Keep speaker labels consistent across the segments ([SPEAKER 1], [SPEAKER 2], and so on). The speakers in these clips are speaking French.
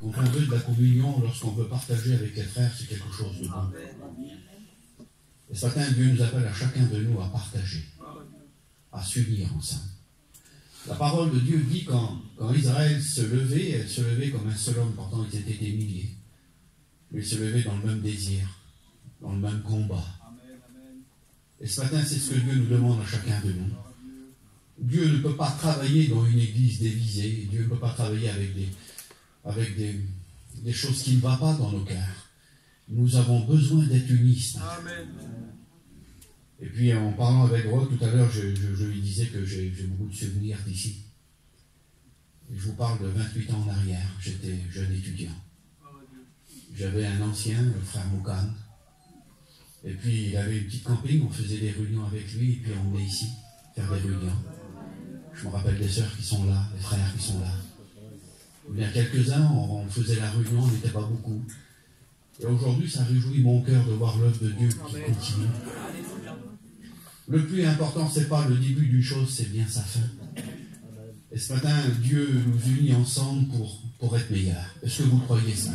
[SPEAKER 1] Quand on veut de la communion, lorsqu'on veut partager avec les frères, c'est quelque chose de bon. Et ce matin, Dieu nous appelle à chacun de nous à partager, à s'unir ensemble. La parole de Dieu dit quand Israël se levait, elle se levait comme un seul homme, pourtant ils étaient des milliers. Mais ils se levaient dans le même désir, dans le même combat. Et ce matin, c'est ce que Dieu nous demande à chacun de nous. Dieu ne peut pas travailler dans une église divisée. Dieu ne peut pas travailler avec des choses qui ne vont pas dans nos cœurs. Nous avons besoin d'être unis. Amen. Et puis, en parlant avec Rod tout à l'heure, je lui disais que j'ai beaucoup de souvenirs d'ici. Je vous parle de 28 ans en arrière. J'étais jeune étudiant. J'avais un ancien, le frère Moukan. Et puis, il avait une petite camping. On faisait des réunions avec lui. Et puis, on venait ici faire des réunions. Je me rappelle des sœurs qui sont là, des frères qui sont là. Il y a quelques-uns, on faisait la réunion, on n'était pas beaucoup. Et aujourd'hui, ça réjouit mon cœur de voir l'œuvre de Dieu qui continue. Le plus important, ce n'est pas le début d'une chose, c'est bien sa fin. Et ce matin, Dieu nous unit ensemble pour être meilleurs. Est-ce que vous croyez ça?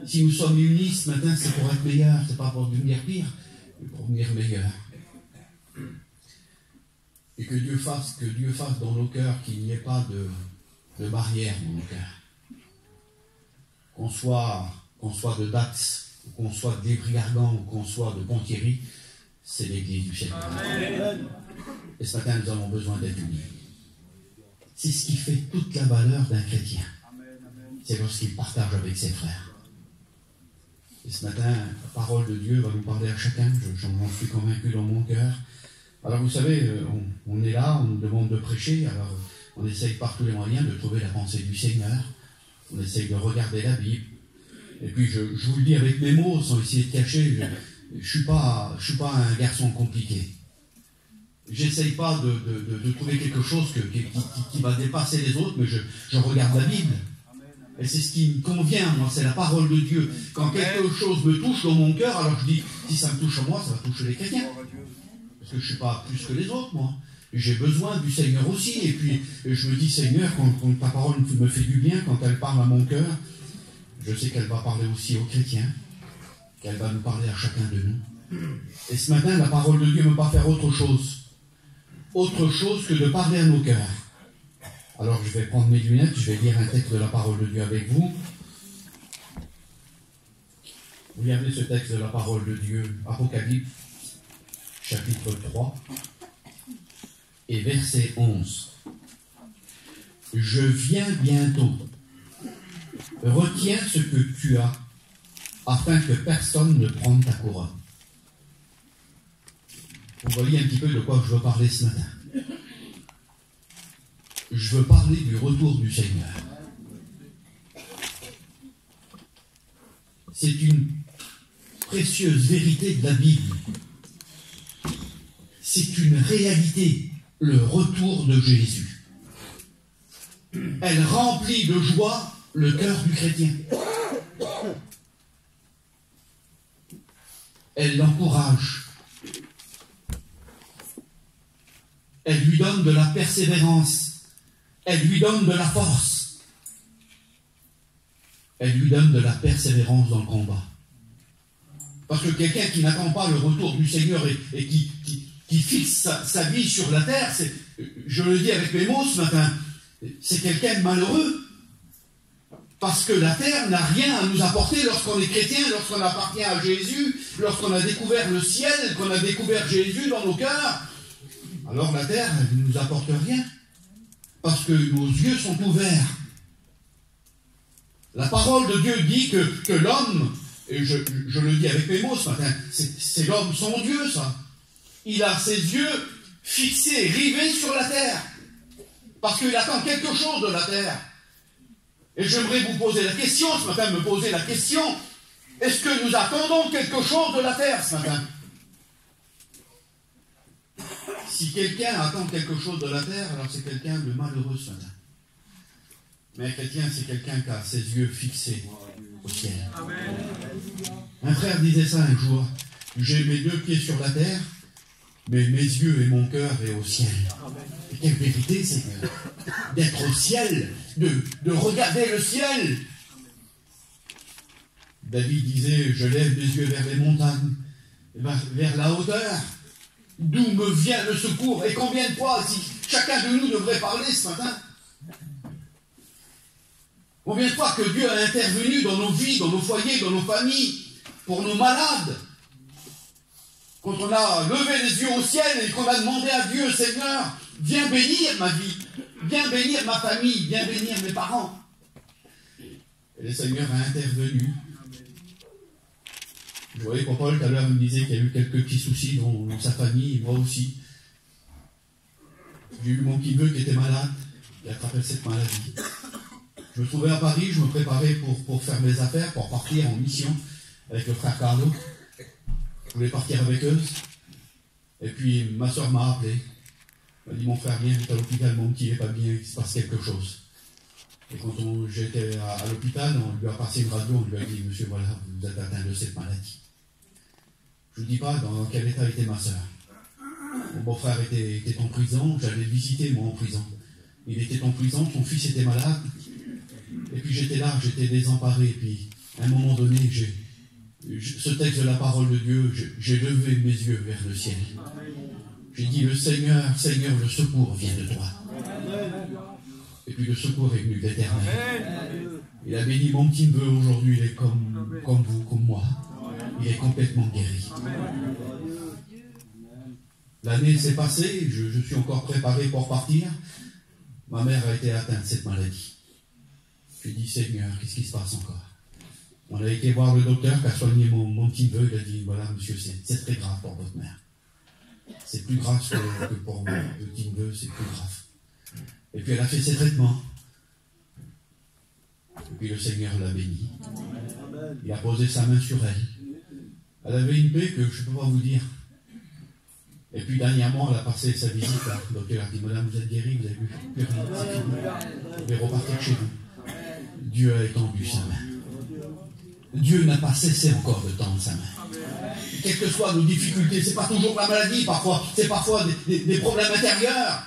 [SPEAKER 1] Si nous sommes unis ce matin, c'est pour être meilleurs, c'est pas pour devenir pire, mais pour devenir meilleurs. Et que Dieu fasse dans nos cœurs qu'il n'y ait pas de barrière dans nos cœurs. Qu'on soit de Dax, qu'on soit de l'Évry-Gargan, ou qu'on soit de Ponthierry, c'est l'Église du Seigneur. Amen. Et ce matin, nous avons besoin d'être unis. C'est ce qui fait toute la valeur d'un chrétien. C'est lorsqu'il partage avec ses frères. Et ce matin, la parole de Dieu va nous parler à chacun. J'en suis convaincu dans mon cœur. Alors vous savez, on est là, on nous demande de prêcher, alors on essaye par tous les moyens de trouver la pensée du Seigneur, on essaye de regarder la Bible, et puis je vous le dis avec mes mots, sans essayer de cacher, je suis pas un garçon compliqué. J'essaye pas de trouver quelque chose qui va dépasser les autres, mais je regarde la Bible. Et c'est ce qui me convient, moi, c'est la parole de Dieu. Quand quelque chose me touche dans mon cœur, alors je dis, si ça me touche en moi, ça va toucher les chrétiens. Parce que je ne suis pas plus que les autres, moi. J'ai besoin du Seigneur aussi. Et puis, je me dis, Seigneur, quand ta parole me fait du bien, quand elle parle à mon cœur, je sais qu'elle va parler aussi aux chrétiens, qu'elle va nous parler à chacun de nous. Et ce matin, la parole de Dieu ne veut pas faire autre chose que de parler à nos cœurs. Alors, je vais prendre mes lunettes, je vais lire un texte de la parole de Dieu avec vous. Regardez ce texte de la parole de Dieu, Apocalypse, chapitre 3, et verset 11. Je viens bientôt. Retiens ce que tu as, afin que personne ne prenne ta couronne. Vous voyez un petit peu de quoi je veux parler ce matin. Je veux parler du retour du Seigneur. C'est une précieuse vérité de la Bible. C'est une réalité, le retour de Jésus. Elle remplit de joie le cœur du chrétien. Elle l'encourage. Elle lui donne de la persévérance. Elle lui donne de la force. Elle lui donne de la persévérance dans le combat. Parce que quelqu'un qui n'attend pas le retour du Seigneur et qui fixe sa vie sur la terre, je le dis avec mes mots ce matin, c'est quelqu'un de malheureux. Parce que la terre n'a rien à nous apporter lorsqu'on est chrétien, lorsqu'on appartient à Jésus, lorsqu'on a découvert le ciel, qu'on a découvert Jésus dans nos cœurs. Alors la terre, elle ne nous apporte rien. Parce que nos yeux sont ouverts. La parole de Dieu dit que l'homme, et je le dis avec mes mots ce matin, c'est l'homme, son Dieu, ça. Il a ses yeux fixés, rivés sur la terre. Parce qu'il attend quelque chose de la terre. Et j'aimerais vous poser la question, ce matin, me poser la question, est-ce que nous attendons quelque chose de la terre ce matin? Si quelqu'un attend quelque chose de la terre, alors c'est quelqu'un de malheureux ce matin. Mais un chrétien, c'est quelqu'un qui a ses yeux fixés au ciel. Amen. Un frère disait ça un jour, j'ai mes deux pieds sur la terre, mais mes yeux et mon cœur est au ciel. Et quelle vérité, c'est d'être au ciel, de regarder le ciel. David disait, je lève les yeux vers les montagnes, vers la hauteur, d'où me vient le secours. Et combien de fois, si chacun de nous devrait parler ce matin, combien de fois que Dieu a intervenu dans nos vies, dans nos foyers, dans nos familles, pour nos malades, quand on a levé les yeux au ciel et qu'on a demandé à Dieu, Seigneur, viens bénir ma vie, viens bénir ma famille, viens bénir mes parents. Et le Seigneur a intervenu. Je voyais pour Paul tout à l'heure, il me disait qu'il y a eu quelques petits soucis dans sa famille, moi aussi. J'ai eu mon petit neveu qui était malade, qui a attrapé cette maladie. Je me trouvais à Paris, je me préparais pour faire mes affaires, pour partir en mission avec le frère Carlo. Je voulais partir avec eux. Et puis ma soeur m'a appelé. Elle m'a dit, mon frère, viens vite à l'hôpital, mon petit, il n'est pas bien, il se passe quelque chose. Et quand j'étais à l'hôpital, on lui a passé une radio, on lui a dit, monsieur, voilà, vous êtes atteint de cette maladie. Je ne dis pas dans quel état était ma soeur. Mon beau-frère était en prison, j'allais le visiter, moi, en prison. Il était en prison, son fils était malade. Et puis j'étais là, j'étais désemparé. Et puis, à un moment donné, ce texte de la parole de Dieu, j'ai levé mes yeux vers le ciel. J'ai dit, le Seigneur, le secours vient de toi. Et puis le secours est venu de l'Éternel. Il a béni mon petit neveu aujourd'hui, il est comme vous, comme moi. Il est complètement guéri. L'année s'est passée, je suis encore préparé pour partir. Ma mère a été atteinte de cette maladie. J'ai dit, Seigneur, qu'est-ce qui se passe encore? On a été voir le docteur qui a soigné mon petit neveu. Il a dit, voilà, monsieur, c'est très grave pour votre mère. C'est plus grave que pour mon petit neveu, c'est plus grave. Et puis elle a fait ses traitements. Et puis le Seigneur l'a bénie. Il a posé sa main sur elle. Elle avait une paix que je ne peux pas vous dire. Et puis dernièrement, elle a passé sa visite. Le docteur a dit, madame, vous êtes guérie, vous avez vu, plus rien, c'est fini. Vous pouvez repartir chez vous. Dieu a étendu sa main. Dieu n'a pas cessé encore de tendre sa main. Quelles que soient nos difficultés, c'est pas toujours la maladie, parfois, c'est parfois des problèmes intérieurs.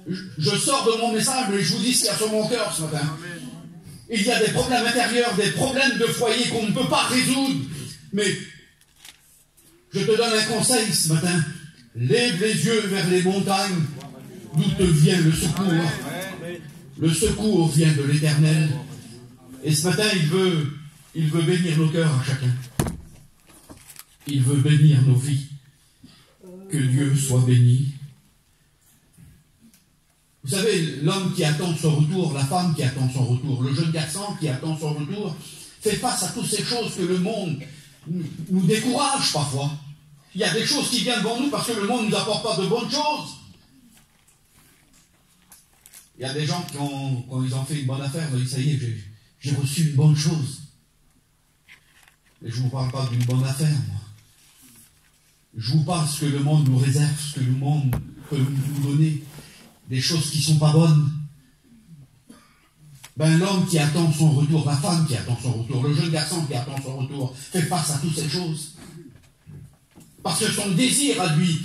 [SPEAKER 1] Je sors de mon message, mais je vous dis ce qu'il y a sur mon cœur ce matin. Il y a des problèmes intérieurs, des problèmes de foyer qu'on ne peut pas résoudre. Mais je te donne un conseil ce matin. Lève les yeux vers les montagnes, d'où te vient le secours. Le secours vient de l'Éternel. Et ce matin, il veut bénir nos cœurs à chacun. Il veut bénir nos vies. Que Dieu soit béni. Vous savez, l'homme qui attend son retour, la femme qui attend son retour, le jeune garçon qui attend son retour, fait face à toutes ces choses que le monde nous décourage parfois. Il y a des choses qui viennent devant nous parce que le monde ne nous apporte pas de bonnes choses. Il y a des gens qui, quand ils ont fait une bonne affaire, ils disent, ça y est, j'ai reçu une bonne chose. Mais je ne vous parle pas d'une bonne affaire, moi. Je vous parle de ce que le monde nous réserve, ce que le monde peut nous donner. Des choses qui ne sont pas bonnes. Ben, l'homme qui attend son retour, la femme qui attend son retour, le jeune garçon qui attend son retour, fait face à toutes ces choses. Parce que son désir à lui,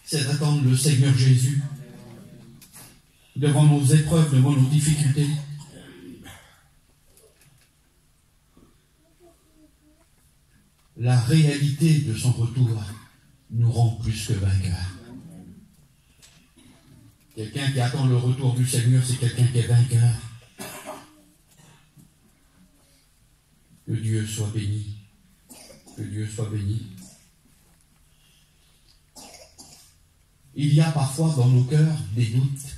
[SPEAKER 1] c'est d'attendre le Seigneur Jésus. Devant nos épreuves, devant nos difficultés. La réalité de son retour nous rend plus que vainqueurs. Quelqu'un qui attend le retour du Seigneur, c'est quelqu'un qui est vainqueur. Que Dieu soit béni. Que Dieu soit béni. Il y a parfois dans nos cœurs des doutes.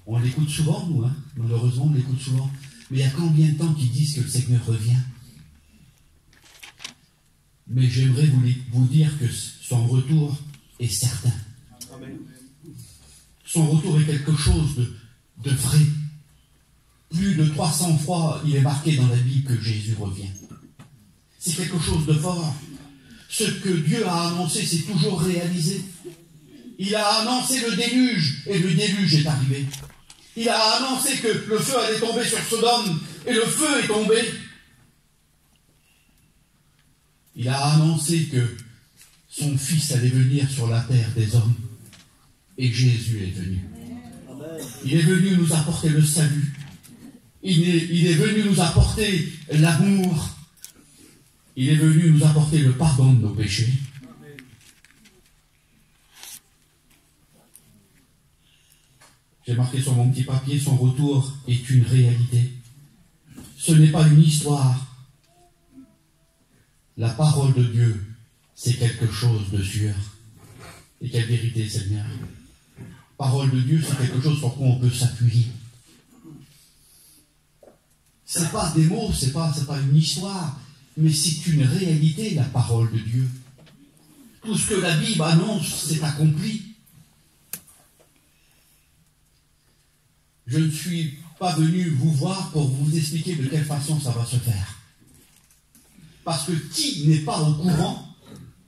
[SPEAKER 1] On l'écoute souvent, nous, hein. Malheureusement, on l'écoute souvent. Mais il y a combien de temps qu'ils disent que le Seigneur revient? Mais j'aimerais vous dire que son retour est certain. Son retour est quelque chose de vrai. Plus de 300 fois, il est marqué dans la Bible que Jésus revient. C'est quelque chose de fort. Ce que Dieu a annoncé, c'est toujours réalisé. Il a annoncé le déluge, et le déluge est arrivé. Il a annoncé que le feu allait tomber sur Sodome, et le feu est tombé. Il a annoncé que son Fils allait venir sur la terre des hommes. Et Jésus est venu. Il est venu nous apporter le salut. Il est venu nous apporter l'amour. Il est venu nous apporter le pardon de nos péchés. J'ai marqué sur mon petit papier, son retour est une réalité. Ce n'est pas une histoire. La parole de Dieu, c'est quelque chose de sûr. Et quelle vérité, Seigneur. Parole de Dieu, c'est quelque chose sur quoi on peut s'appuyer. C'est pas des mots, c'est pas une histoire, mais c'est une réalité, la parole de Dieu. Tout ce que la Bible annonce, c'est accompli. Je ne suis pas venu vous voir pour vous expliquer de quelle façon ça va se faire. Parce que qui n'est pas au courant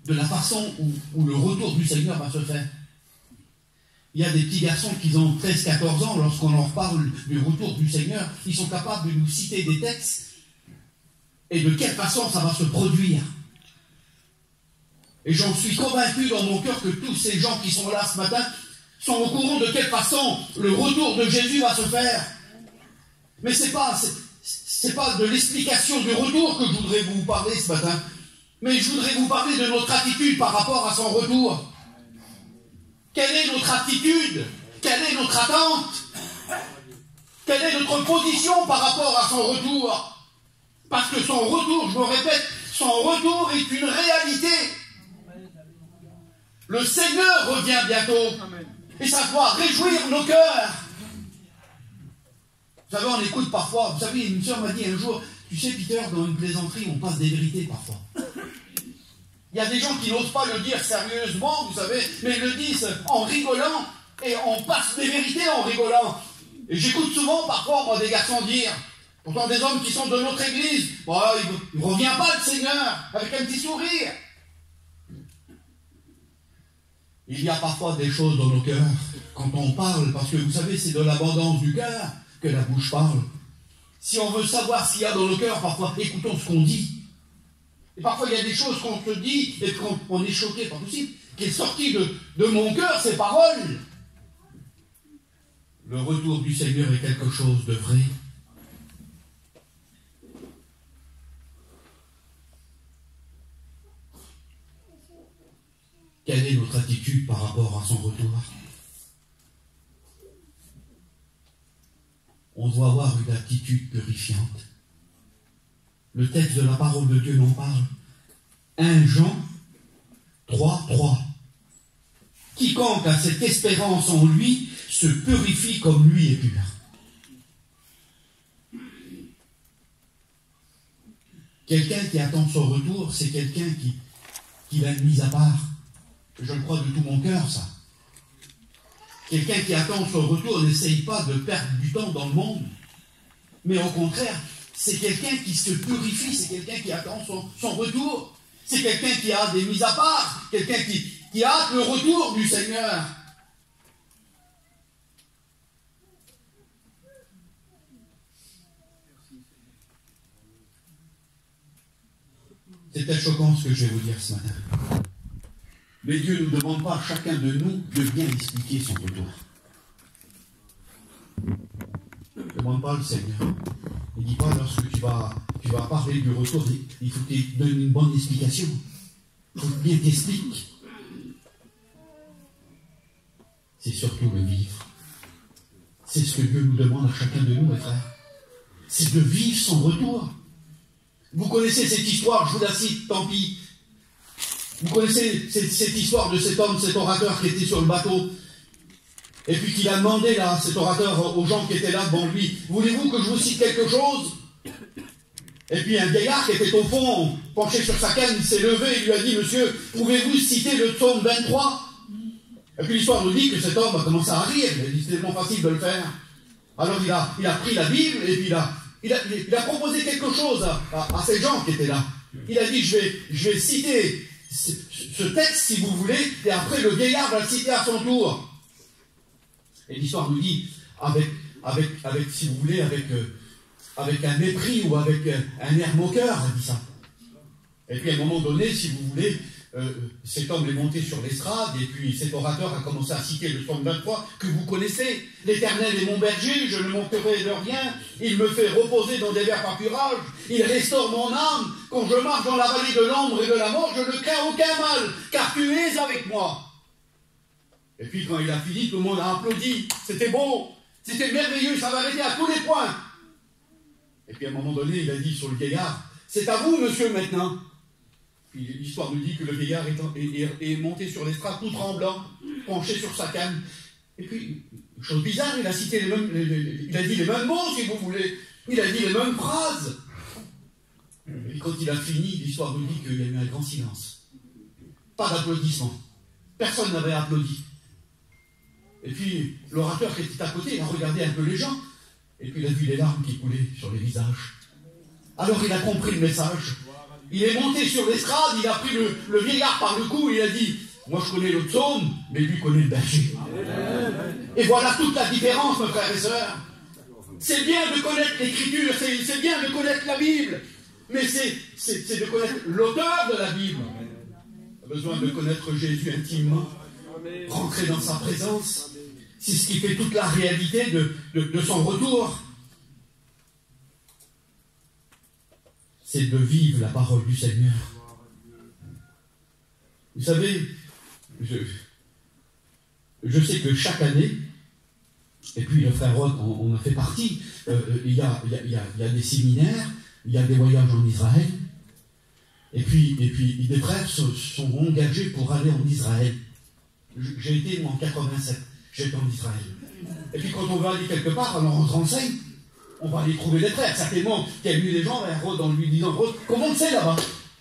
[SPEAKER 1] de la façon où le retour du Seigneur va se faire? Il y a des petits garçons qui ont 13-14 ans, lorsqu'on leur parle du retour du Seigneur, ils sont capables de nous citer des textes et de quelle façon ça va se produire. Et j'en suis convaincu dans mon cœur que tous ces gens qui sont là ce matin sont au courant de quelle façon le retour de Jésus va se faire. Mais c'est pas de l'explication du retour que je voudrais vous parler ce matin, mais je voudrais vous parler de notre attitude par rapport à son retour. Quelle est notre attitude? Quelle est notre attente? Quelle est notre position par rapport à son retour? Parce que son retour, je me répète, son retour est une réalité. Le Seigneur revient bientôt. Et ça doit réjouir nos cœurs. Vous savez, on écoute parfois, vous savez, une sœur m'a dit un jour, tu sais Peter, dans une plaisanterie, on passe des vérités parfois. Il y a des gens qui n'osent pas le dire sérieusement, vous savez, mais ils le disent en rigolant, et on passe des vérités en rigolant. Et j'écoute souvent, parfois, moi, des garçons dire, pourtant des hommes qui sont de notre église, bah, il ne revient pas le Seigneur, avec un petit sourire. Il y a parfois des choses dans nos cœurs, quand on parle, parce que vous savez, c'est de l'abondance du cœur que la bouche parle. Si on veut savoir ce qu'il y a dans nos cœurs, parfois, écoutons ce qu'on dit. Et parfois, il y a des choses qu'on se dit et qu'on est choqué par tout qui est sorti de mon cœur, ces paroles. Le retour du Seigneur est quelque chose de vrai. Quelle est notre attitude par rapport à son retour? On doit avoir une attitude purifiante. Le texte de la parole de Dieu m'en parle. 1 Jean 3:3. Quiconque a cette espérance en lui se purifie comme lui est pur. Quelqu'un qui attend son retour, c'est quelqu'un qui l'a mis à part. Je le crois de tout mon cœur, ça. Quelqu'un qui attend son retour n'essaye pas de perdre du temps dans le monde. Mais au contraire, c'est quelqu'un qui se purifie, c'est quelqu'un qui attend son retour. C'est quelqu'un qui a des mises à part, quelqu'un qui hâte le retour du Seigneur. C'est très choquant ce que je vais vous dire ce matin. Mais Dieu ne nous demande pas à chacun de nous de bien expliquer son retour. Ne demande pas le Seigneur. Il ne dit pas lorsque tu vas parler du retour, il faut que tu donnes une bonne explication. Il faut que bien t'expliques. C'est surtout le vivre. C'est ce que Dieu nous demande à chacun de nous, mes frères. C'est de vivre son retour. Vous connaissez cette histoire, je vous la cite, tant pis. Vous connaissez cette histoire de cet homme, cet orateur qui était sur le bateau, et puis qu'il a demandé, là, cet orateur, aux gens qui étaient là devant lui, voulez-vous que je vous cite quelque chose? Et puis un vieillard qui était au fond, penché sur sa canne, il s'est levé et lui a dit, monsieur, pouvez-vous citer le psaume 23? Et puis l'histoire nous dit que cet homme a commencé à rire, il a dit, c'est tellement facile de le faire. Alors il a pris la Bible, et puis il a proposé quelque chose à ces gens qui étaient là. Il a dit, je vais citer ce texte, si vous voulez, et après le vieillard va le citer à son tour. Et l'histoire nous dit, si vous voulez, avec un mépris ou avec un air moqueur, elle dit ça. Et puis à un moment donné, si vous voulez, cet homme est monté sur l'estrade, et puis cet orateur a commencé à citer le psaume 23 que vous connaissez. L'Éternel est mon berger, je ne manquerai de rien. Il me fait reposer dans des verts pâturages. Il restaure mon âme. Quand je marche dans la vallée de l'ombre et de la mort, je ne crains aucun mal, car tu es avec moi. Et puis quand il a fini, tout le monde a applaudi. C'était beau, c'était merveilleux, ça va arrêter à tous les points. Et puis à un moment donné, il a dit sur le vieillard, c'est à vous, monsieur, maintenant. Puis l'histoire nous dit que le vieillard est monté sur l'estrade tout tremblant, penché sur sa canne. Et puis, chose bizarre, il a cité il a dit les mêmes mots, si vous voulez. Il a dit les mêmes phrases. Et quand il a fini, l'histoire nous dit qu'il y a eu un grand silence. Pas d'applaudissements. Personne n'avait applaudi. Et puis, l'orateur qui était à côté, il a regardé un peu les gens, et puis il a vu les larmes qui coulaient sur les visages. Alors il a compris le message. Il est monté sur l'estrade, il a pris le vieillard par le cou, et il a dit, moi je connais le psaume, mais lui connaît le berger. Et voilà toute la différence, mes frères et sœurs. C'est bien de connaître l'écriture, c'est bien de connaître la Bible, mais c'est de connaître l'auteur de la Bible. On a besoin de connaître Jésus intimement, rentrer dans sa présence. C'est ce qui fait toute la réalité de son retour. C'est de vivre la parole du Seigneur. Vous savez, je sais que chaque année, et puis le frère Roth en a fait partie, il y a des séminaires, il y a des voyages en Israël, et puis des frères sont engagés pour aller en Israël. J'ai été, moi, en 87, j'étais en Israël. Et puis quand on va aller quelque part, alors on se renseigne, on va aller trouver des frères. Certainement qu'il y a eu des gens vers Roth en lui disant, Roth, comment c'est là-bas?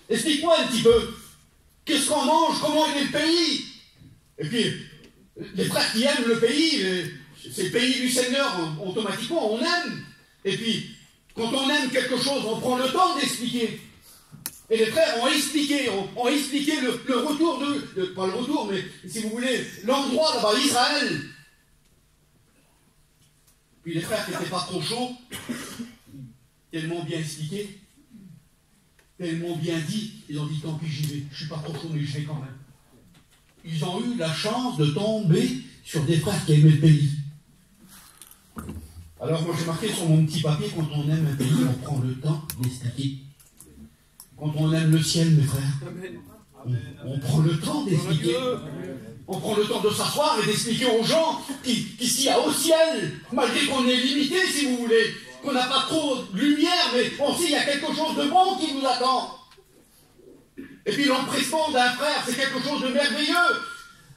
[SPEAKER 1] Explique-moi un petit peu. Qu'est-ce qu'on mange? Comment il est le pays? Et puis, les frères qui aiment le pays, c'est le pays du Seigneur, automatiquement, on aime. Et puis, quand on aime quelque chose, on prend le temps d'expliquer. Et les frères ont expliqué le retour pas le retour, mais si vous voulez, l'endroit là-bas, Israël. Puis les frères qui n'étaient pas trop chauds, tellement bien expliqué, tellement bien dit, ils ont dit tant pis j'y vais, je ne suis pas trop chaud mais je vais quand même. Ils ont eu la chance de tomber sur des frères qui aimaient le pays. Alors moi j'ai marqué sur mon petit papier, quand on aime un pays, on prend le temps d'expliquer. Quand on aime le ciel, mes frères, on prend le temps d'expliquer. On prend le temps de s'asseoir et d'expliquer aux gens qu'ici, y a au ciel, malgré qu'on est limité, si vous voulez, qu'on n'a pas trop de lumière, mais on sait qu'il y a quelque chose de bon qui nous attend. Et puis l'empressement d'un frère, c'est quelque chose de merveilleux.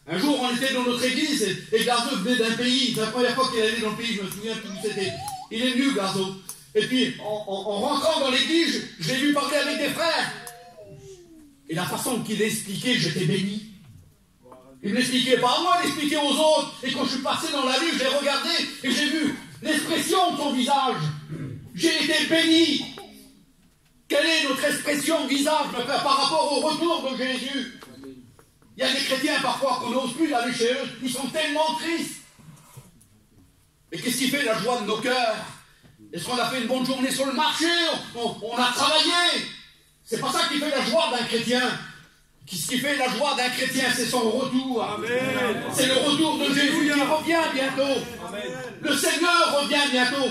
[SPEAKER 1] Un jour, on était dans notre église et Garzo venait d'un pays. C'est la première fois qu'il est allé dans le pays, je me souviens plus où c'était. Il est venu, Garzo. Et puis, en rentrant dans l'église, je l'ai vu parler avec des frères. Et la façon qu'il expliquait, j'étais béni. Il ne m'expliquait pas à moi, il l'expliquait aux autres. Et quand je suis passé dans la rue, je l'ai regardé et j'ai vu l'expression de son visage. J'ai été béni. Quelle est notre expression de visage, mes frères, par rapport au retour de Jésus? Il y a des chrétiens parfois qu'on n'ose plus aller chez eux. Ils sont tellement tristes. Et qu'est-ce qui fait la joie de nos cœurs? Est-ce qu'on a fait une bonne journée sur le marché? On a travaillé. C'est pas ça qui fait la joie d'un chrétien. Ce qui fait la joie d'un chrétien, c'est son retour. C'est le retour de Jésus qui revient bientôt. Amen. Le Seigneur revient bientôt.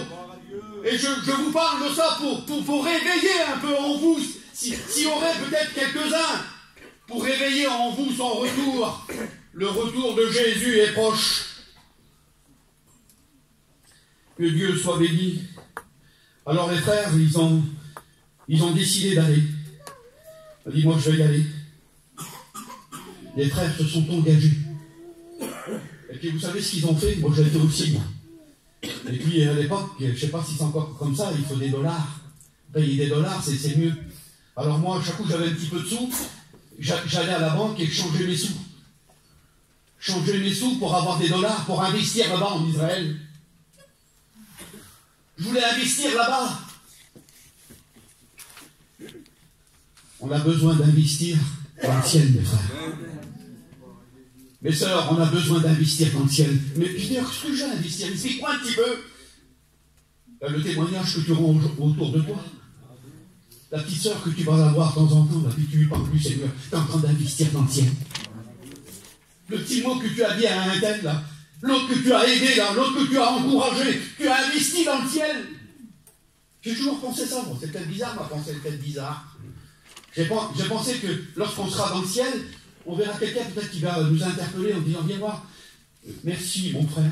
[SPEAKER 1] Et je vous parle de ça pour réveiller un peu en vous, s'il y aurait peut-être quelques-uns, pour réveiller en vous son retour. Le retour de Jésus est proche. Que Dieu soit béni. Alors les frères, ils ont décidé d'aller. On dit, moi je vais y aller. Les frères se sont engagés. Et puis vous savez ce qu'ils ont fait? Moi j'ai été aussi. Et puis à l'époque, je ne sais pas si c'est encore comme ça, il faut des dollars. Payer des dollars, c'est mieux. Alors moi, chaque coup j'avais un petit peu de sous, j'allais à la banque et je changeais mes sous. Changer mes sous pour avoir des dollars, pour investir là-bas en Israël. Je voulais investir là-bas. On a besoin d'investir dans le ciel, mes frères. Mes sœurs, on a besoin d'investir dans le ciel. Mais je dis, qu'est-ce que j'ai à investir? Explique-moi un petit peu. Le témoignage que tu rends autour de toi. La petite sœur que tu vas avoir de temps en temps, là, puis tu lui parles du Seigneur, tu es en train d'investir dans le ciel. Le petit mot que tu as dit à un tel, là, l'autre que tu as aidé, là, l'autre que tu as encouragé, tu as investi dans le ciel. J'ai toujours pensé ça, bon, c'est peut-être bizarre, ma pensée est peut-être bizarre. J'ai pensé que lorsqu'on sera dans le ciel, on verra quelqu'un peut-être qui va nous interpeller en disant, viens voir, merci mon frère.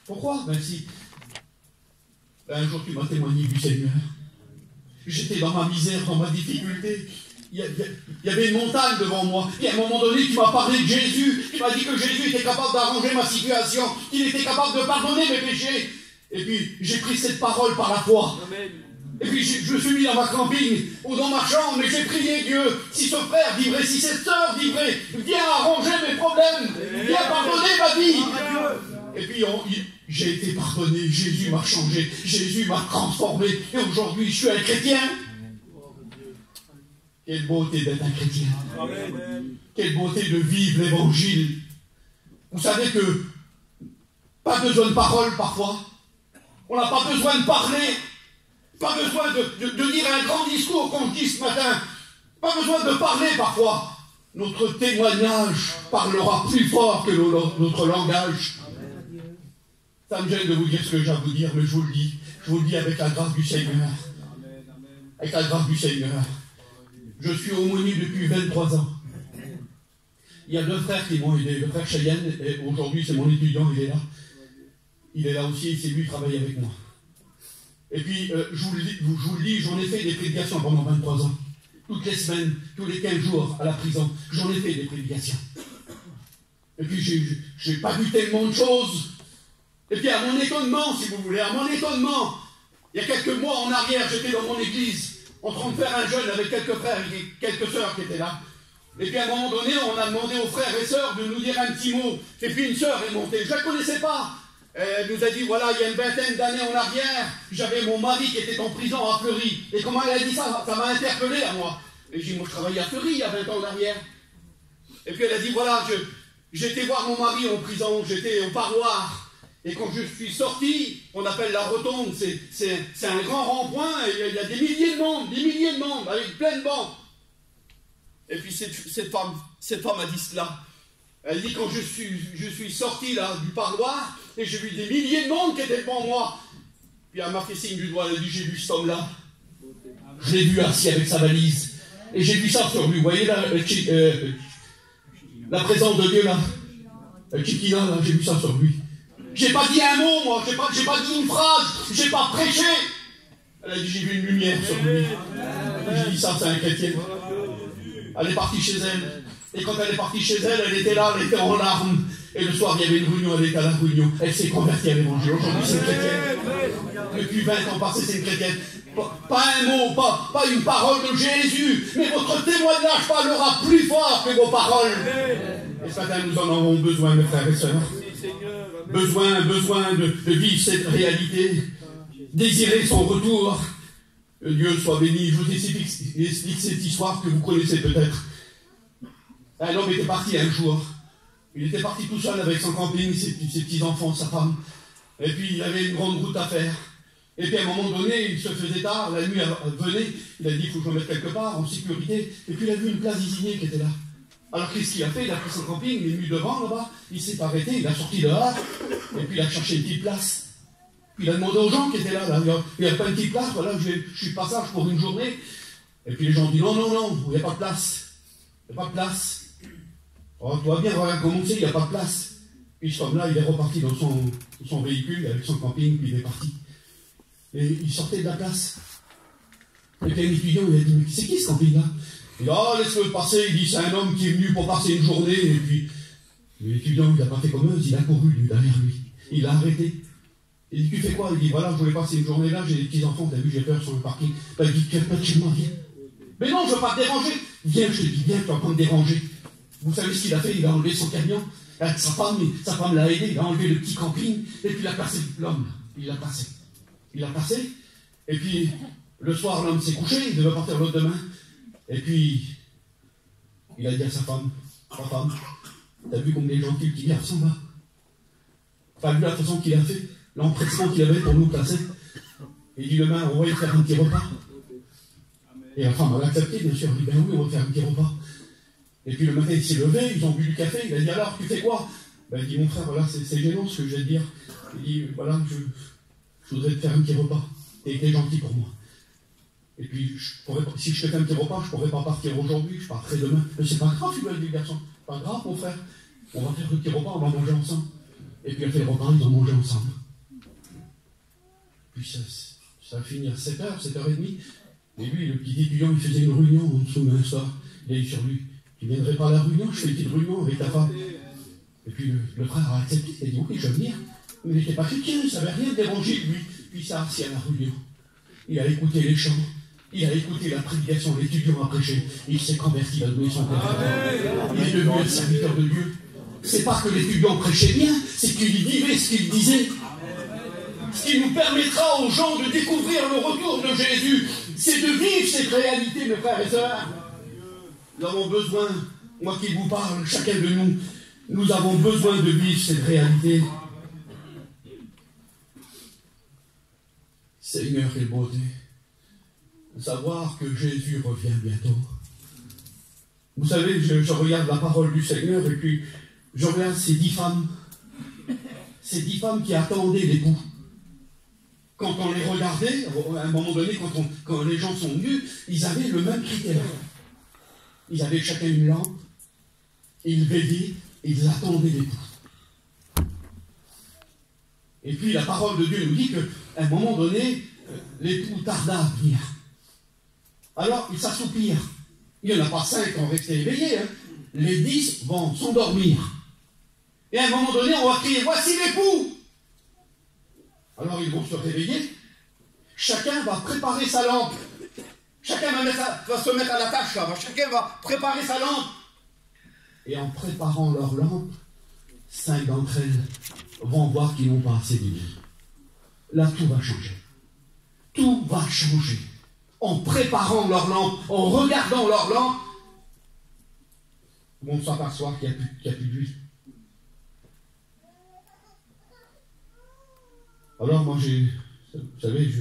[SPEAKER 1] Pourquoi? Merci. Un jour tu m'as témoigné du Seigneur. J'étais dans ma misère, dans ma difficulté. Il y avait une montagne devant moi. Et à un moment donné, tu m'as parlé de Jésus. Tu m'as dit que Jésus était capable d'arranger ma situation. Qu'il était capable de pardonner mes péchés. Et puis, j'ai pris cette parole par la foi. Amen. Et puis, je me suis mis dans ma camping ou dans ma chambre et j'ai prié Dieu. Si ce frère vivrait, si cette sœur vivrait, viens arranger mes problèmes. Viens pardonner ma vie. Et puis, j'ai été pardonné. Jésus m'a changé. Jésus m'a transformé. Et aujourd'hui, je suis un chrétien. Quelle beauté d'être un chrétien. Amen. Quelle beauté de vivre l'évangile. Vous savez que pas besoin de parole parfois. On n'a pas besoin de parler. Pas besoin de dire un grand discours qu'on dit ce matin. Pas besoin de parler parfois. Notre témoignage parlera plus fort que notre langage. Ça me gêne de vous dire ce que j'ai à vous dire, mais je vous le dis. Je vous le dis avec la grâce du Seigneur. Avec la grâce du Seigneur. Je suis aumônier depuis 23 ans. Il y a 2 frères qui m'ont aidé. Le frère Cheyenne, et aujourd'hui c'est mon étudiant, il est là. Il est là aussi, c'est lui qui travaille avec moi. Et puis, je vous le dis, j'en ai fait des prédications pendant 23 ans. Toutes les semaines, tous les 15 jours à la prison, j'en ai fait des prédications. Et puis, j'ai pas vu tellement de choses. Et puis, à mon étonnement, si vous voulez, à mon étonnement, il y a quelques mois en arrière, j'étais dans mon église, en train de faire un jeûne avec quelques frères et quelques sœurs qui étaient là. Et puis, à un moment donné, on a demandé aux frères et sœurs de nous dire un petit mot. Et puis, une sœur est montée. Je ne la connaissais pas. Elle nous a dit, voilà, il y a une vingtaine d'années en arrière, j'avais mon mari qui était en prison à Fleury. Et comment elle a dit ça? Ça m'a interpellé à moi. Et j'ai dit, moi je travaillais à Fleury il y a 20 ans en arrière. Et puis elle a dit, voilà, j'étais voir mon mari en prison, j'étais au parloir. Et quand je suis sorti, on appelle la rotonde, c'est un grand rond-point, et il y a des milliers de monde, avec plein de bancs. Et puis cette femme a dit cela. Elle dit, quand je suis sorti là du parloir, et j'ai vu des milliers de monde qui étaient devant moi. Puis elle m'a fait signe du doigt, elle a dit, j'ai vu cet homme-là. Je l'ai vu assis avec sa valise. Et j'ai vu ça sur lui. Vous voyez là, la présence de Dieu là. Chiquina, là, j'ai vu ça sur lui. J'ai pas dit un mot, moi, j'ai pas dit une phrase, j'ai pas prêché. Elle a dit, j'ai vu une lumière sur lui. J'ai dit, ça, c'est un chrétien. Elle est partie chez elle. Et quand elle est partie chez elle, elle était là, elle était en larmes. Et le soir, il y avait une réunion, elle était à la réunion. Elle s'est convertie à l'évangile. Aujourd'hui, c'est une chrétienne. Depuis 20 ans passés, c'est une chrétienne. Pas un mot, pas une parole de Jésus. Mais votre témoignage parlera plus fort que vos paroles. Et ce matin, nous en avons besoin, mes frères et sœurs. Besoin de vivre cette réalité. Désirer son retour. Que Dieu soit béni. Je vous explique cette histoire que vous connaissez peut-être. Un homme était parti un jour. Il était parti tout seul avec son camping, ses petits-enfants, sa femme. Et puis il avait une grande route à faire. Et puis à un moment donné, il se faisait tard, la nuit venait, il a dit, il faut que je me mette quelque part, en sécurité. Et puis il a vu une place désignée qui était là. Alors qu'est-ce qu'il a fait? Il a pris son camping, il est venu devant là-bas, il s'est arrêté, il a sorti dehors, et puis il a cherché une petite place. Puis il a demandé aux gens qui étaient là, il n'y a pas une petite place, voilà, je suis de passage pour une journée. Et puis les gens ont dit, non, il n'y a pas de place. Il n'y a pas de place. Oh, tu vois bien, regarde comment c'est, il n'y a pas de place. Puis ce homme-là, il est reparti dans son véhicule, avec son camping, puis il est parti. Et il sortait de la place. Et puis un étudiant, il a dit, mais c'est qui ce camping-là? Il dit, oh, laisse-le passer, il dit, c'est un homme qui est venu pour passer une journée, et puis l'étudiant, il n'a pas fait comme eux, il a couru lui, derrière lui. Il a arrêté. Il dit, tu fais quoi? Il dit, voilà, je voulais passer une journée là, j'ai des petits-enfants, t'as vu, j'ai peur sur le parking. Ben, il dit, tu viens pas de chez moi, viens. Mais non, je ne veux pas te déranger. Viens, je te dis, viens, tu vas pas me déranger. Vous savez ce qu'il a fait? Il a enlevé son camion. Sa femme l'a aidé. Il a enlevé le petit camping. Et puis il a placé l'homme. Il l'a placé. Et puis le soir, l'homme s'est couché. Il devait partir le lendemain. Et puis il a dit à sa femme, t'as vu comme les gens qui garçon là? T'as vu la façon qu'il a fait? L'empressement qu'il avait pour nous placer? Et il dit demain, on va y faire un petit repas. Et la femme a accepté, bien sûr. Elle dit, ben oui, on va faire un petit repas. Et puis le matin, il s'est levé, ils ont bu du café. Il a dit, alors, tu fais quoi? Ben, il dit, mon frère, voilà, c'est gênant ce que je vais te dire. Il dit, voilà, je voudrais te faire un petit repas. T'es gentil pour moi. Et puis, si je te fais un petit repas, je ne pourrais pas partir aujourd'hui, je partirai demain. Mais c'est pas grave, il a dit le garçon. Pas grave, mon frère. On va faire un petit repas, on va manger ensemble. Et puis, après le repas, ils ont mangé ensemble. Puis, ça a fini à 7h, 7h30. Et lui, le petit étudiant, il faisait une réunion en dessous d'un soir. Il a dit sur lui, tu viendrais pas à la réunion, je fais une petite réunion avec ta femme. Et puis, le frère a accepté, il a dit, ok, je vais venir. Mais il n'était pas chrétien, il ne savait rien d'évangile, lui. Puis, il s'est assis à la réunion. Il a écouté les chants. Il a écouté la prédication, l'étudiant a prêché, il s'est converti, il a donné son cœur. Il est devenu un serviteur de Dieu. C'est pas que l'étudiant prêchait bien, c'est qu'il vivait ce qu'il disait. Ce qui nous permettra aux gens de découvrir le retour de Jésus, c'est de vivre cette réalité, mes frères et sœurs. Nous avons besoin, moi qui vous parle, chacun de nous, nous avons besoin de vivre cette réalité. Seigneur, quelle beauté. Savoir que Jésus revient bientôt. Vous savez, je regarde la parole du Seigneur et puis je regarde ces 10 femmes qui attendaient l'époux. Quand on les regardait, à un moment donné, quand les gens sont venus, ils avaient le même critère. Ils avaient chacun une lampe, ils veillaient, ils attendaient l'époux. Et puis la parole de Dieu nous dit qu'à un moment donné, l'époux tarda à venir. Alors, ils s'assoupirent. Il n'y en a pas 5 qui ont resté éveillés. Hein. Les 10 vont s'endormir. Et à un moment donné, on va crier, voici l'époux. Alors, ils vont se réveiller. Chacun va préparer sa lampe. Chacun va se mettre à la tâche là. Chacun va préparer sa lampe. Et en préparant leur lampe, 5 d'entre elles vont voir qu'ils n'ont pas assez d'huile. Là, tout va changer. Tout va changer. En préparant leur lampe, en regardant leur lampe, on s'aperçoit qu'il n'y a plus d'huile. Alors moi vous savez,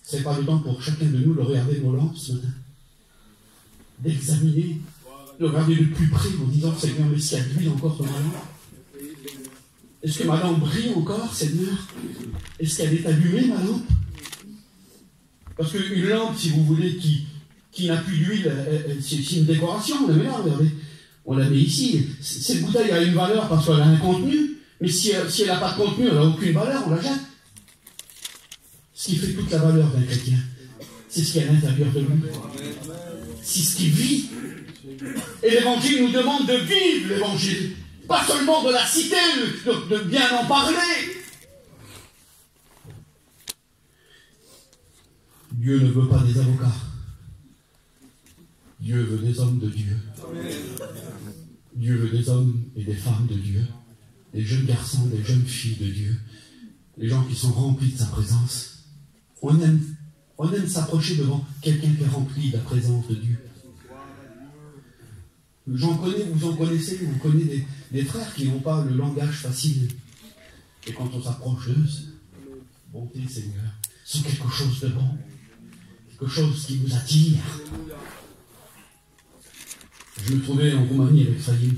[SPEAKER 1] c'est pas le temps pour chacun de nous de regarder nos lampes ce matin, d'examiner, de regarder de plus près en disant, Seigneur, est-ce qu'il y a de l'huile encore dans ma lampe? Est-ce que ma lampe brille encore, Seigneur? Est-ce qu'elle est allumée, ma lampe? Parce qu'une lampe, si vous voulez, qui n'a plus d'huile, c'est une décoration, on la met là, regardez. On la met ici. Cette bouteille a une valeur parce qu'elle a un contenu, mais si elle n'a pas de contenu, elle n'a aucune valeur, on la jette. Ce qui fait toute la valeur d'un chrétien, c'est ce qui est à l'intérieur de lui. C'est ce qui vit. Et l'Évangile nous demande de vivre l'Évangile. Pas seulement de la citer, de bien en parler. Dieu ne veut pas des avocats. Dieu veut des hommes de Dieu. Dieu veut des hommes et des femmes de Dieu. Des jeunes garçons, des jeunes filles de Dieu. Les gens qui sont remplis de sa présence. On aime s'approcher devant quelqu'un qui est rempli de la présence de Dieu. J'en connais, vous en connaissez, vous connaissez des frères qui n'ont pas le langage facile. Et quand on s'approche d'eux, bonté Seigneur, c'est quelque chose de bon. Quelque chose qui vous attire. Je me trouvais en Roumanie avec Faïm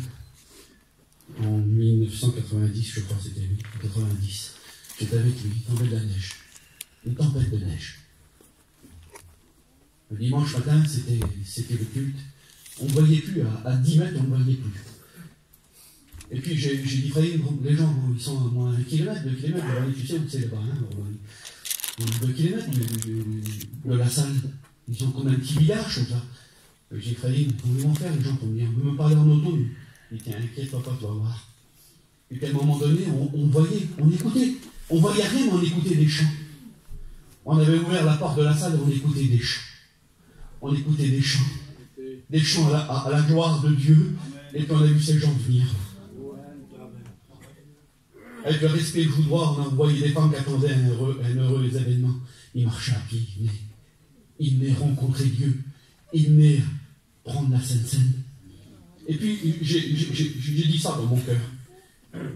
[SPEAKER 1] en 1990, je crois c'était lui, 90. J'étais avec lui, il tombait de la neige. Une tempête de neige. Le dimanche matin, c'était le culte. On ne voyait plus, à 10 mètres, on ne voyait plus. Et puis j'ai dit, Faïm, les gens, ils sont à moins 1 kilomètre, 2 kilomètres, tu sais où c'est là-bas, hein, 2 kilomètres de la salle. Ils sont comme un petit village, comme ça. J'ai failli, comment vont faire les gens pour venir? On peut me parler en auto, il était inquiète, papa, tu vas voir. Et puis à un moment donné, on voyait, on écoutait. On voyait rien, mais on écoutait des chants. On avait ouvert la porte de la salle et on écoutait des chants. On écoutait des chants. Des chants à la gloire de Dieu. Et puis on a vu ces gens venir. Avec le respect que je vous dois, on a envoyé des femmes qui attendaient un heureux événement. Ils marchaient à pied, ils venaient rencontrer Dieu. Ils venaient prendre la Sainte Seine. Et puis, j'ai dit ça dans mon cœur.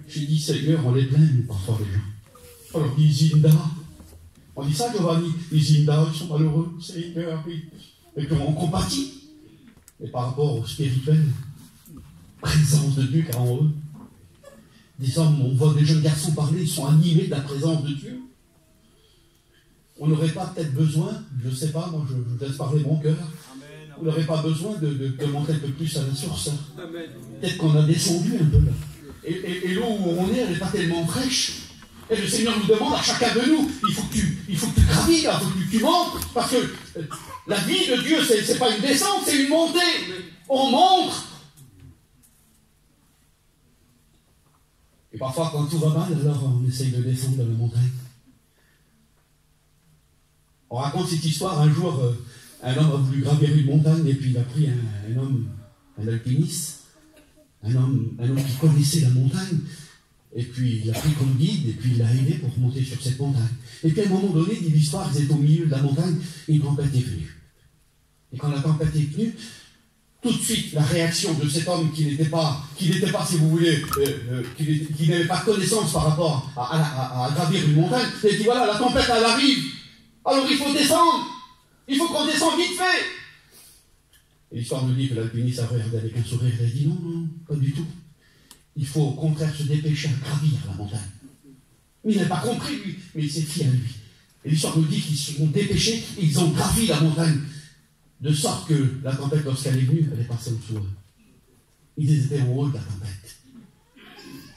[SPEAKER 1] J'ai dit, Seigneur, on les plaint, nous, parfois, les gens. Alors, dit Zinda, On dit ça, Giovanni, les Inda, ils sont malheureux, Seigneur, et puis on compatit. Et par rapport au spirituel, présence de Dieu car en eux. Des hommes, on voit des jeunes garçons parler, ils sont animés de la présence de Dieu. On n'aurait pas peut-être besoin, je ne sais pas, moi je vous laisse parler mon cœur, on n'aurait pas besoin de monter un peu plus à la source. Peut-être qu'on a descendu un peu là. Et l'eau où on est, elle n'est pas tellement fraîche. Et le Seigneur nous demande à chacun de nous, il faut que tu gravis, là, il faut que tu montes, parce que la vie de Dieu, c'est pas une descente, c'est une montée. On monte. Et parfois, quand tout va mal, alors on essaye de descendre dans la montagne. On raconte cette histoire, un jour, un homme a voulu gravir une montagne, et puis il a pris un alpiniste, un homme qui connaissait la montagne, et puis il l'a pris comme guide, et puis il l'a aidé pour monter sur cette montagne. Et puis à un moment donné, dit l'histoire, ils étaient au milieu de la montagne, et une tempête est venue. Et quand la tempête est venue, tout de suite, la réaction de cet homme qui n'était pas, si vous voulez, qui n'avait pas connaissance par rapport à gravir une montagne, il dit voilà, la tempête, elle arrive, alors il faut descendre, il faut qu'on descende vite fait. Et l'histoire nous dit que l'alpiniste a regardé avec un sourire, il a dit non, pas du tout. Il faut au contraire se dépêcher à gravir la montagne. Mais il n'a pas compris, lui, mais il s'est fié à lui. Et l'histoire nous dit qu'ils se sont dépêchés et ils ont gravi la montagne. De sorte que la tempête, lorsqu'elle est venue, elle est passée au-dessous d'eux. Ils étaient en haut de la tempête.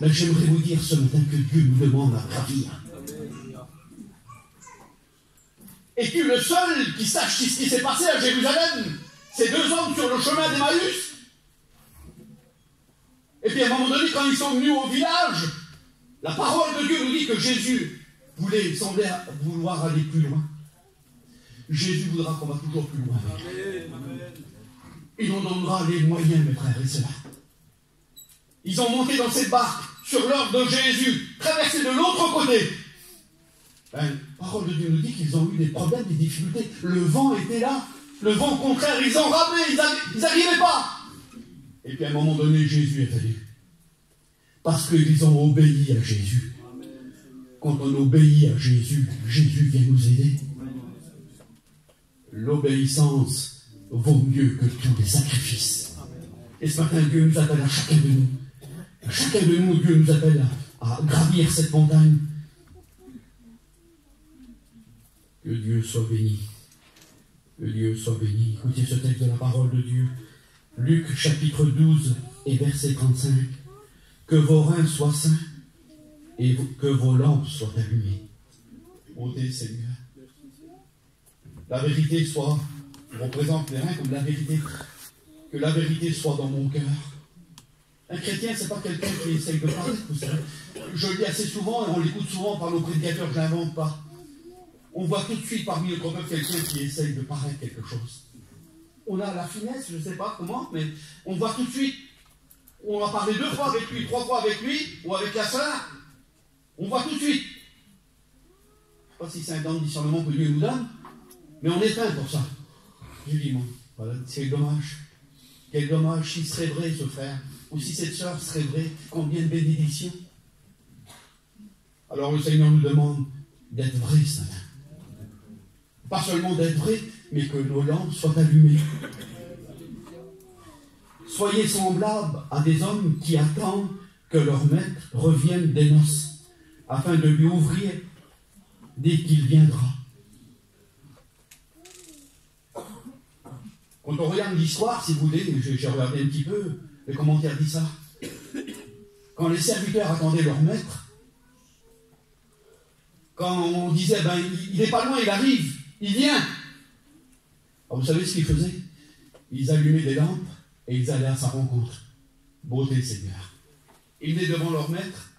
[SPEAKER 1] Mais j'aimerais vous dire ce matin que Dieu nous demande à gravir. Et puis le seul qui sache ce qui s'est passé à Jérusalem, c'est deux hommes sur le chemin d'Emmaüs. Et puis à un moment donné, quand ils sont venus au village, la parole de Dieu nous dit que Jésus semblait vouloir aller plus loin. Jésus voudra qu'on va toujours plus loin. Il nous donnera les moyens, mes frères et sœurs. Ils ont monté dans cette barque, sur l'ordre de Jésus, traversé de l'autre côté. La parole de Dieu nous dit qu'ils ont eu des problèmes, des difficultés. Le vent était là. Le vent contraire, ils en ramaient, ils n'arrivaient pas. Et puis à un moment donné, Jésus est venu. Parce qu'ils ont obéi à Jésus. Quand on obéit à Jésus, Jésus vient nous aider. L'obéissance vaut mieux que tous les sacrifices. Et ce matin, Dieu nous appelle à chacun de nous. À chacun de nous, Dieu nous appelle à gravir cette montagne. Que Dieu soit béni. Que Dieu soit béni. Écoutez ce texte de la parole de Dieu. Luc chapitre 12 et verset 35. Que vos reins soient sains et que vos lampes soient allumées. Ô Seigneur. La vérité représente les reins comme la vérité. Que la vérité soit dans mon cœur. Un chrétien, c'est pas quelqu'un qui essaye de parler. Je le dis assez souvent et on l'écoute souvent par nos prédicateurs, je n'invente pas. On voit tout de suite parmi notre peuple quelqu'un qui essaye de paraître quelque chose. On a la finesse, je ne sais pas comment, mais on voit tout de suite. On a parlé 2 fois avec lui, 3 fois avec lui, ou avec la sœur. On voit tout de suite. Je ne sais pas si c'est un don de discernement que Dieu nous donne, mais on est peint pour ça. Je dis, moi, voilà, c'est dommage. Quel dommage s'il serait vrai, ce frère, ou si cette sœur serait vraie, combien de bénédictions. Alors le Seigneur nous demande d'être vrai ce matin. Pas seulement d'être vrai, mais que nos lampes soient allumées. Soyez semblables à des hommes qui attendent que leur maître revienne des noces, afin de lui ouvrir dès qu'il viendra. Quand on regarde l'histoire, si vous voulez, j'ai regardé un petit peu, les commentaires disent ça. Quand les serviteurs attendaient leur maître, quand on disait, il n'est pas loin, il arrive, il vient. Alors vous savez ce qu'ils faisaient? Ils allumaient des lampes et ils allaient à sa rencontre. Beauté Seigneur. Ils venaient devant leur maître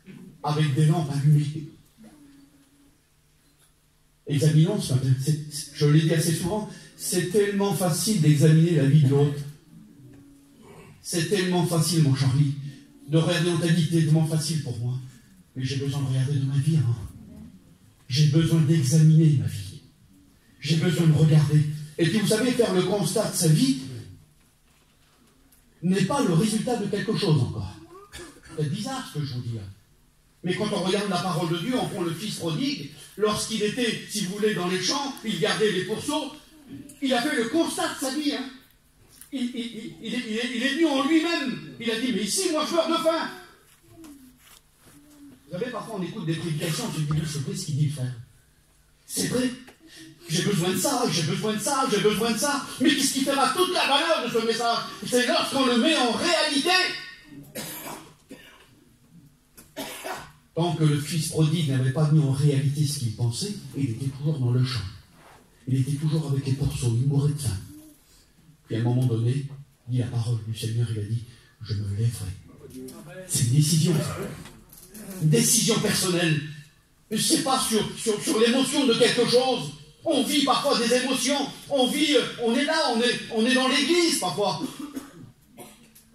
[SPEAKER 1] avec des lampes allumées. Examinons ce matin. Je l'ai dit assez souvent, c'est tellement facile d'examiner la vie de l'autre. C'est tellement facile, mon Charlie, de regarder en ta vie, c'est tellement facile pour moi. Mais j'ai besoin de regarder dans ma vie. J'ai besoin d'examiner ma vie. J'ai besoin de regarder. Et puis vous savez, faire le constat de sa vie n'est pas le résultat de quelque chose encore. C'est bizarre ce que je vous dis là. Mais quand on regarde la parole de Dieu, on prend le fils prodigue, lorsqu'il était, si vous voulez, dans les champs, il gardait les pourceaux, il a fait le constat de sa vie. Hein. Il est venu en lui-même. Il a dit, mais ici, moi, je meurs de faim. Vous savez, parfois, on écoute des prédications, je me dis, c'est vrai ce qu'il dit, frère. C'est vrai. J'ai besoin de ça, j'ai besoin de ça, j'ai besoin de ça. Mais qu'est-ce qui fera toute la valeur de ce message? C'est lorsqu'on le met en réalité. Tant que le fils prodigue n'avait pas mis en réalité ce qu'il pensait, il était toujours dans le champ. Il était toujours avec les pourceaux, il mourait de faim. Puis à un moment donné, il dit la parole du Seigneur, il a dit, je me lèverai. C'est une décision. Une décision personnelle. C'est pas sur l'émotion de quelque chose. On vit parfois des émotions. On est là, on est dans l'église parfois.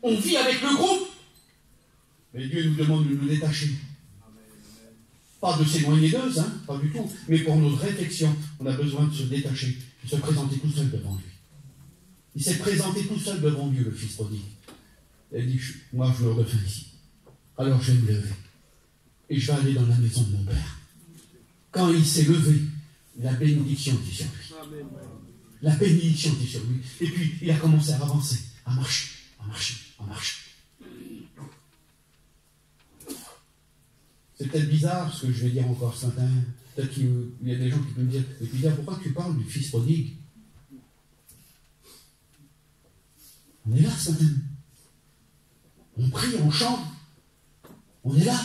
[SPEAKER 1] On vit avec le groupe. Mais Dieu nous demande de nous détacher. Pas de s'éloigner d'eux, hein, pas du tout. Mais pour notre réflexion, on a besoin de se détacher, de se présenter tout seul devant lui. Il s'est présenté tout seul devant Dieu, le fils prodigue. Il a dit, moi je meurs de faim ici. Alors je vais me lever. Et je vais aller dans la maison de mon père. Quand il s'est levé, la bénédiction était sur lui. La bénédiction était sur lui. Et puis, il a commencé à avancer, à marcher, à marcher, à marcher. C'est peut-être bizarre ce que je vais dire encore ce matin. Peut-être qu'il y a des gens qui peuvent me dire, et puis dire, pourquoi tu parles du fils prodigue? On est là ce matin. On prie, on chante. On est là.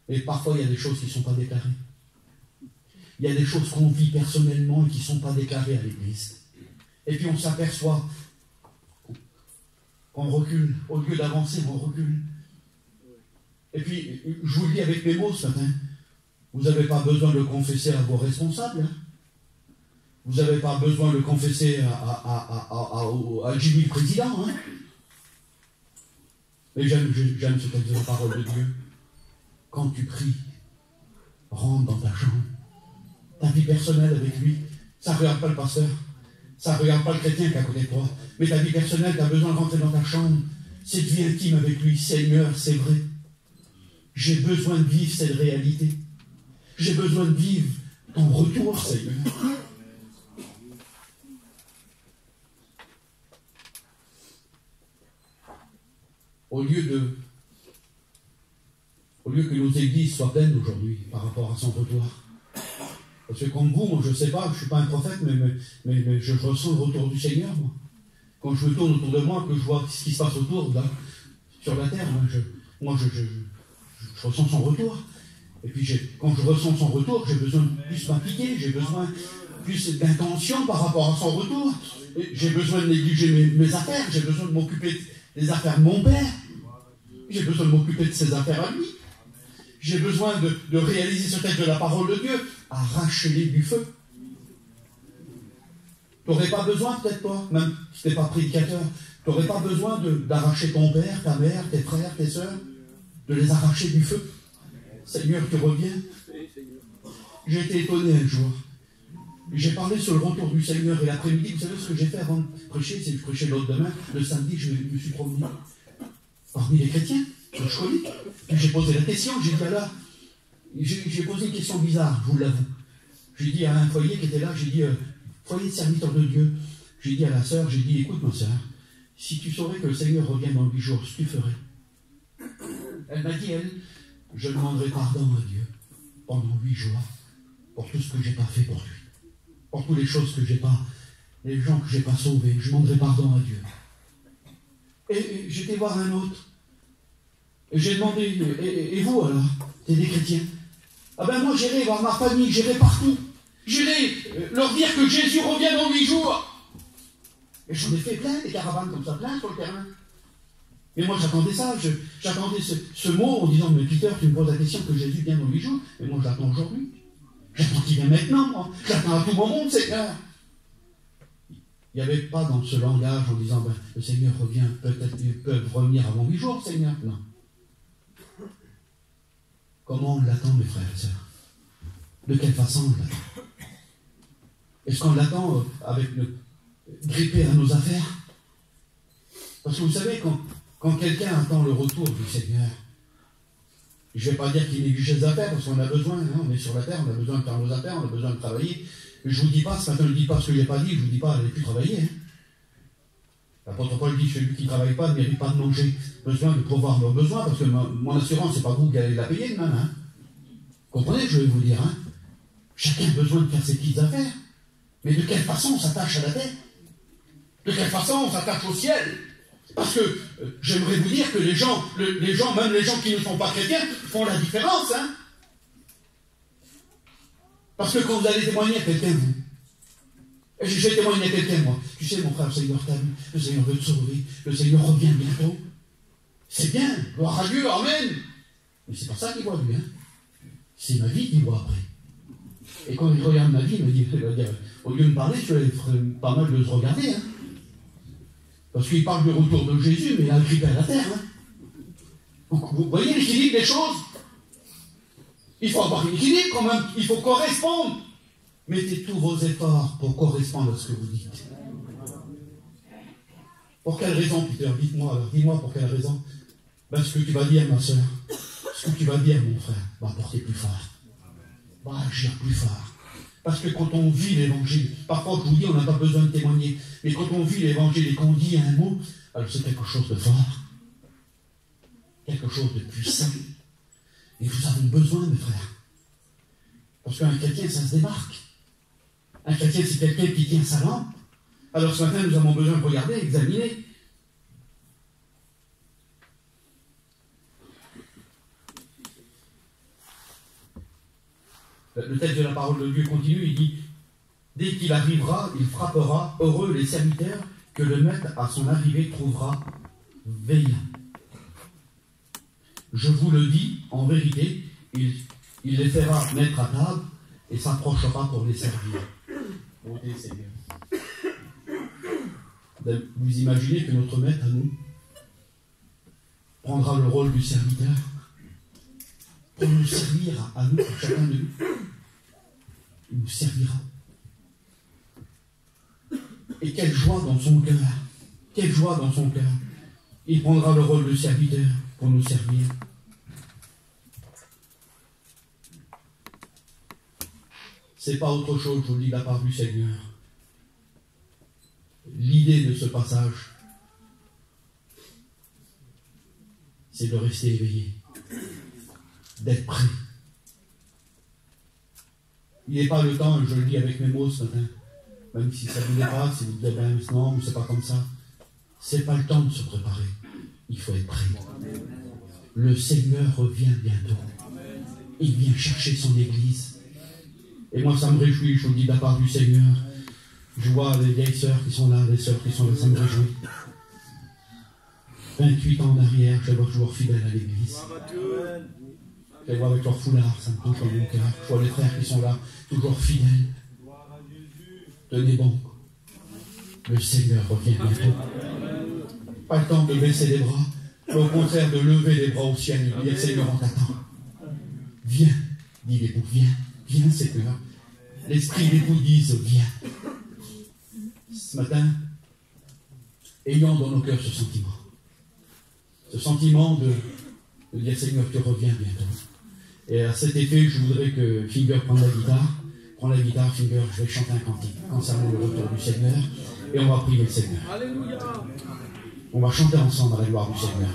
[SPEAKER 1] Et parfois, il y a des choses qui ne sont pas déclarées. Il y a des choses qu'on vit personnellement et qui ne sont pas déclarées à l'Église. Et puis on s'aperçoit qu'on recule. Au lieu d'avancer, on recule. Et puis, je vous le dis avec mes mots ce matin, vous n'avez pas besoin de le confesser à vos responsables. Hein. Vous n'avez pas besoin de le confesser à Jimmy le président. Hein. Mais j'aime ce texte de la parole de Dieu. Quand tu pries, rentre dans ta chambre. Ta vie personnelle avec lui, ça ne regarde pas le pasteur, ça ne regarde pas le chrétien qui est à côté de toi. Mais ta vie personnelle, tu as besoin de rentrer dans ta chambre. Cette vie intime avec lui, Seigneur, c'est vrai. J'ai besoin de vivre cette réalité. J'ai besoin de vivre ton retour, Seigneur. Au lieu que nos églises soient pleines aujourd'hui par rapport à son retour. Parce que comme vous, moi je ne sais pas, je ne suis pas un prophète, mais je ressens le retour du Seigneur, moi. Quand je me tourne autour de moi, que je vois ce qui se passe autour, là, sur la terre, je ressens son retour. Et puis quand je ressens son retour, j'ai besoin de plus m'impliquer, j'ai besoin plus d'intention par rapport à son retour. J'ai besoin de négliger mes affaires, j'ai besoin de m'occuper des affaires de mon père. J'ai besoin de m'occuper de ses affaires à lui. J'ai besoin de réaliser ce texte de la parole de Dieu. Arrache-les du feu. Tu n'aurais pas besoin, peut-être toi, même si tu n'es pas prédicateur, tu n'aurais pas besoin d'arracher ton père, ta mère, tes frères, tes sœurs, de les arracher du feu. Seigneur, tu reviens. J'ai été étonné un jour. J'ai parlé sur le retour du Seigneur et l'après-midi, vous savez ce que j'ai fait avant de prêcher, c'est que je prêchais l'autre demain, le samedi, je me suis promené parmi les chrétiens, que je connais. Puis j'ai posé la question, j'ai dit alors, j'ai posé une question bizarre, je vous l'avoue. J'ai dit à un foyer qui était là, j'ai dit, foyer de serviteur de Dieu, j'ai dit à la sœur, j'ai dit, écoute ma sœur, si tu saurais que le Seigneur revient dans 8 jours, ce que tu ferais? Elle m'a dit, je demanderai pardon à Dieu pendant 8 jours pour tout ce que j'ai pas fait pour lui, pour toutes les choses que j'ai pas, les gens que j'ai pas sauvés, je demanderai pardon à Dieu. Et j'étais voir un autre. Et j'ai demandé, et vous alors, t'es des chrétiens? Ah ben moi j'irai voir ma famille, j'irai partout. J'irai leur dire que Jésus revient dans 8 jours. Et j'en ai fait plein, des caravanes comme ça, plein sur le terrain. Et moi j'attendais ça, j'attendais ce mot en disant, mais Peter, tu me poses la question que Jésus vient dans 8 jours. Mais moi j'attends aujourd'hui. J'attends qu'il vienne maintenant, moi. J'attends à tout moment, Seigneur. Il n'y avait pas dans ce langage en disant, ben, le Seigneur revient, peut-être ils peuvent revenir avant 8 jours, Seigneur. Non. Comment on l'attend, mes frères et sœurs? De quelle façon on l'attend? Est-ce qu'on l'attend avec le grippé à nos affaires? Parce que vous savez, quand quelqu'un attend le retour du Seigneur, Je ne vais pas dire qu'il néglige les affaires, parce qu'on a besoin, hein, on est sur la terre, on a besoin de faire nos affaires, on a besoin de travailler. Mais je ne vous dis pas, ce matin, je ne dis pas ce que je n'ai pas dit, je ne vous dis pas, allez plus travailler. Hein. L'apôtre Paul dit, celui qui ne travaille pas ne mérite pas de manger. Besoin de pouvoir nos besoins, parce que mon assurance, c'est pas vous qui allez la payer demain. Hein. Comprenez ce que je vais vous dire, hein. Chacun a besoin de faire ses petites affaires. Mais de quelle façon on s'attache à la terre? De quelle façon on s'attache au ciel? Parce que j'aimerais vous dire que les gens, même les gens qui ne sont pas chrétiens, font la différence. Hein. Parce que quand vous allez témoigner à quelqu'un, vous, j'ai témoigné à quelqu'un, moi, tu sais, mon frère, le Seigneur t'a vu, le Seigneur veut te sauver, le Seigneur revient bientôt. C'est bien, gloire à Dieu, amen. Mais c'est pas ça qu'il voit, lui. Hein. C'est ma vie qu'il voit après. Et quand il regarde ma vie, il va dire, au lieu de me parler, tu ferais pas mal de se regarder. Hein. Parce qu'il parle du retour de Jésus, mais il a grippé à la terre. Hein. Vous voyez l'équilibre des choses? Il faut avoir un équilibre quand même, il faut correspondre. Mettez tous vos efforts pour correspondre à ce que vous dites. Pour quelle raison, Peter? Dites-moi alors, dis-moi pour quelle raison. Ben, ce que tu vas dire, ma soeur, ce que tu vas dire, mon frère, va porter plus fort. Va agir plus fort. Parce que quand on vit l'évangile, parfois je vous dis, on n'a pas besoin de témoigner, mais quand on vit l'évangile et qu'on dit un mot, alors c'est quelque chose de fort, quelque chose de puissant. Et nous avons besoin, mes frères. Parce qu'un chrétien, ça se démarque. Un chrétien, c'est quelqu'un qui tient sa lampe. Alors ce matin, nous avons besoin de regarder, examiner. Le texte de la parole de Dieu continue, il dit, dès qu'il arrivera, il frappera, heureux les serviteurs que le maître à son arrivée trouvera veillant. Je vous le dis, en vérité, il les fera mettre à table et s'approchera pour les servir. Bonté Seigneur. Vous imaginez que notre maître à nous prendra le rôle du serviteur pour nous servir à nous, à chacun de nous. Il nous servira. Et quelle joie dans son cœur. Quelle joie dans son cœur. Il prendra le rôle de serviteur pour nous servir. C'est pas autre chose, je vous le dis de la part du Seigneur. L'idée de ce passage, c'est de rester éveillé, d'être prêt. Il n'est pas le temps, je le dis avec mes mots ce matin, même si ça vous dépasse, si vous dites ben non, c'est pas comme ça. C'est pas le temps de se préparer. Il faut être prêt. Le Seigneur revient bientôt. Il vient chercher son Église. Et moi, ça me réjouit, je vous le dis de la part du Seigneur. Je vois les vieilles sœurs qui sont là, les sœurs qui sont là, ça me réjouit. 28 ans en arrière, je les vois toujours fidèles à l'Église. Je les vois avec leur foulard, ça me touche dans mon cœur. Je vois les frères qui sont là, toujours fidèles. Tenez bon. Le Seigneur revient bientôt. Pas le temps de baisser les bras, mais au contraire de lever les bras au ciel et dire Seigneur, on t'attend. Viens, dit l'époux, viens Seigneur. L'esprit d'époux dise viens. Ce matin, ayons dans nos cœurs ce sentiment de dire Seigneur, tu reviens bientôt. Et à cet effet, je voudrais que Finger prenne la guitare. Prends la guitare, Finger, je vais chanter un cantique concernant le retour du Seigneur et on va prier le Seigneur. Alléluia. On va chanter ensemble à la gloire du Seigneur.